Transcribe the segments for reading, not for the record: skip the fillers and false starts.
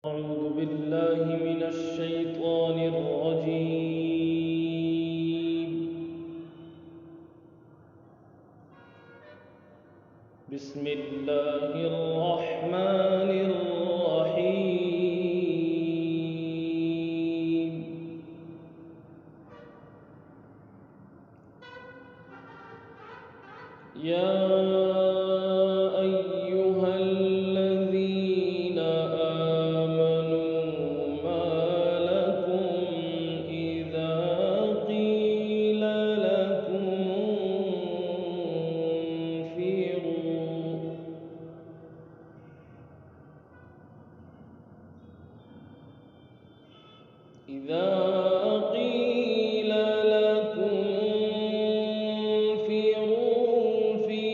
أعوذ بالله من الشيطان الرجيم. بسم الله الرحمن الرحيم. يا أيها الذين آمنوا ما لكم إذا قيل لكم انفروا في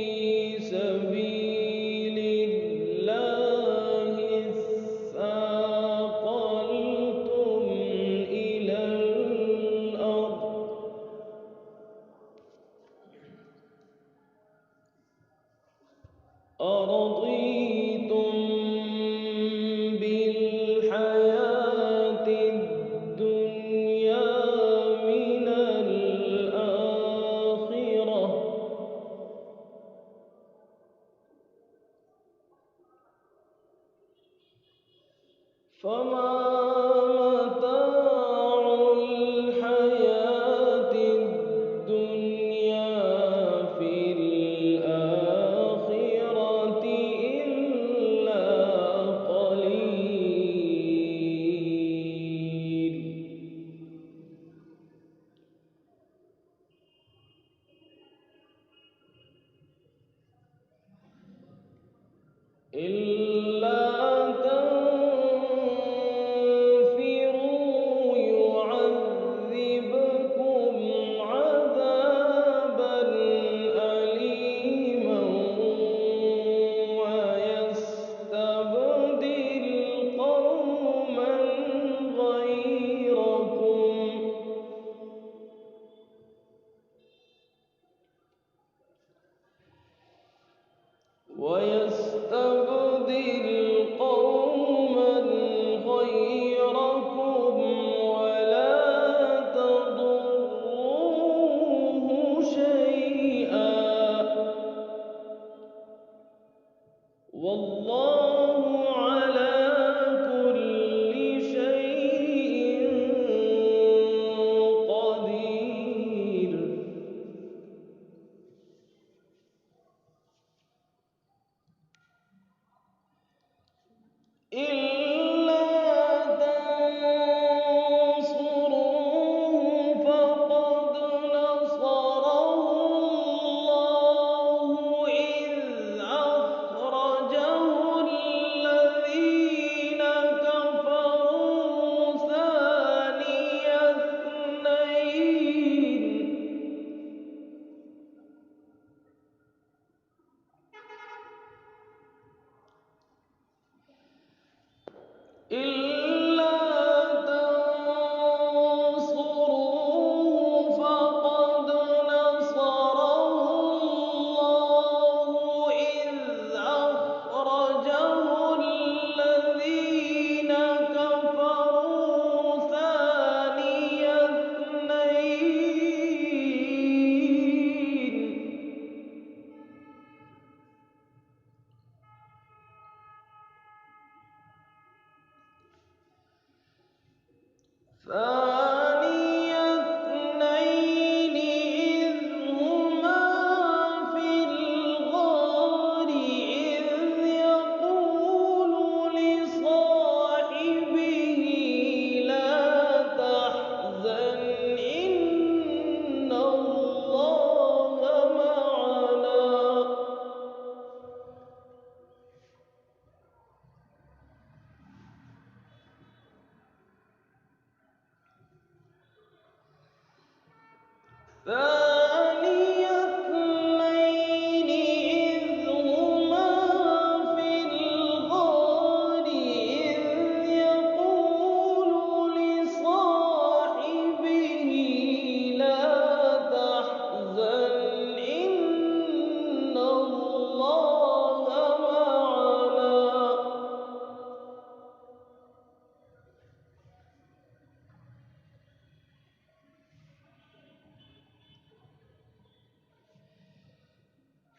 سبيل الله اثاقلتم إلى الأرض أرضيتم بالحياة الدنيا من الآخرة فما متاع الحياة الدنيا في الآخرة إلا قليل. إلا تنفروا يعذبكم عذابا أليما ويستبدل قوما غيركم ولا تضروه شيئا والله على كل شيء قدير. إلا تنصروه فقد نصره الله إذ أخرجه الذين كفروا ثاني اثنين إلا تنصروه فقد نصره الله إذ أخرجه الذين كفروا ثاني اثنين إذ هما في الغار إذ يقول لصاحبه لا تحزن إن الله معنا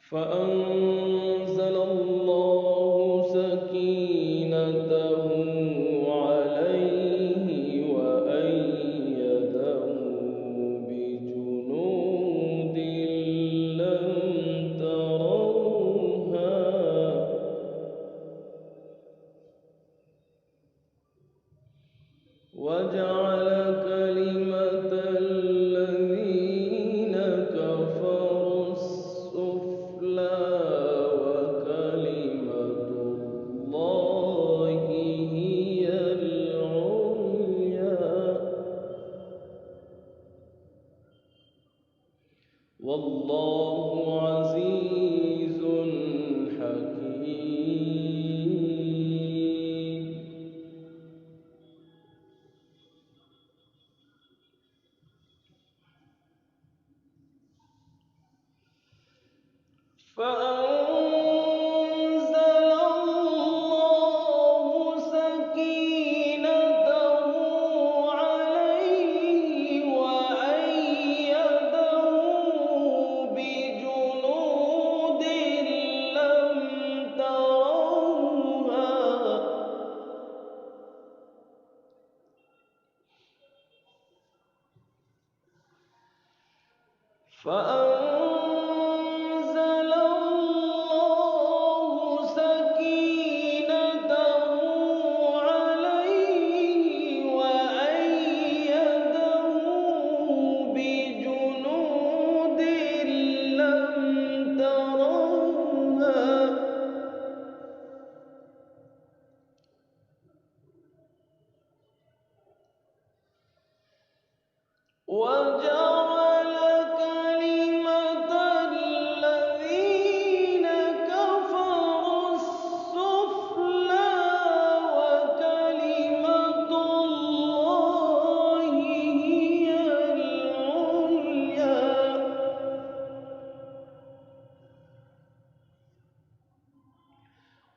فأنزل الله سكينته عليه وأيده بجنود لم تروها وجعل كلمة الذين كفروا السفلى وكلمة الله هي العليا والله عزيز حكيم. فأنزل الله سكينته عليه وأيده بجنود لم تروها فأنزل الله سكينته عليه وأيده بجنود لم تروها وجعل كلمة الذين كفروا السفلى وكلمة الله هي العليا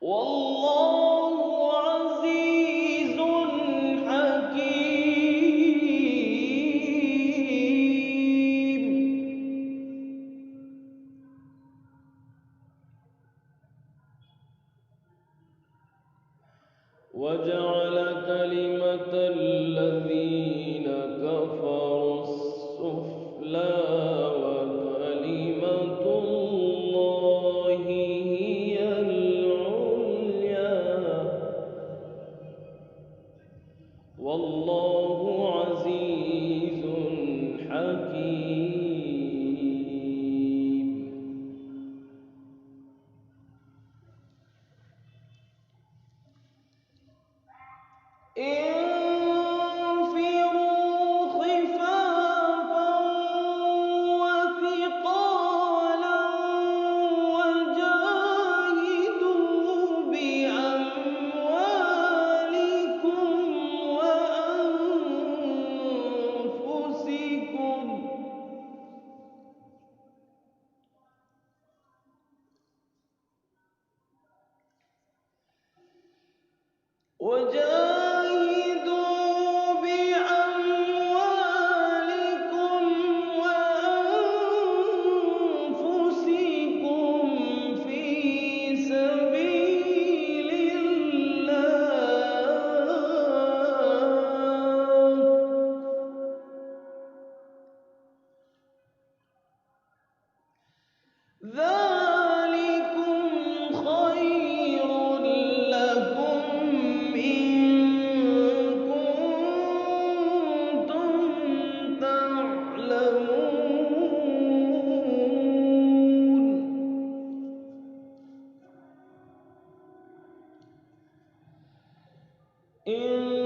والله عزيز حكيم. وجعل كلمة الذين كفروا السفلى وكلمة الله هي العليا والله عزيز حكيم. انفروا خفافا وثقالا وجاهدوا بأموالكم وأنفسكم في سبيل الله ذلكم خير لكم إن كنتم تعلمون. إن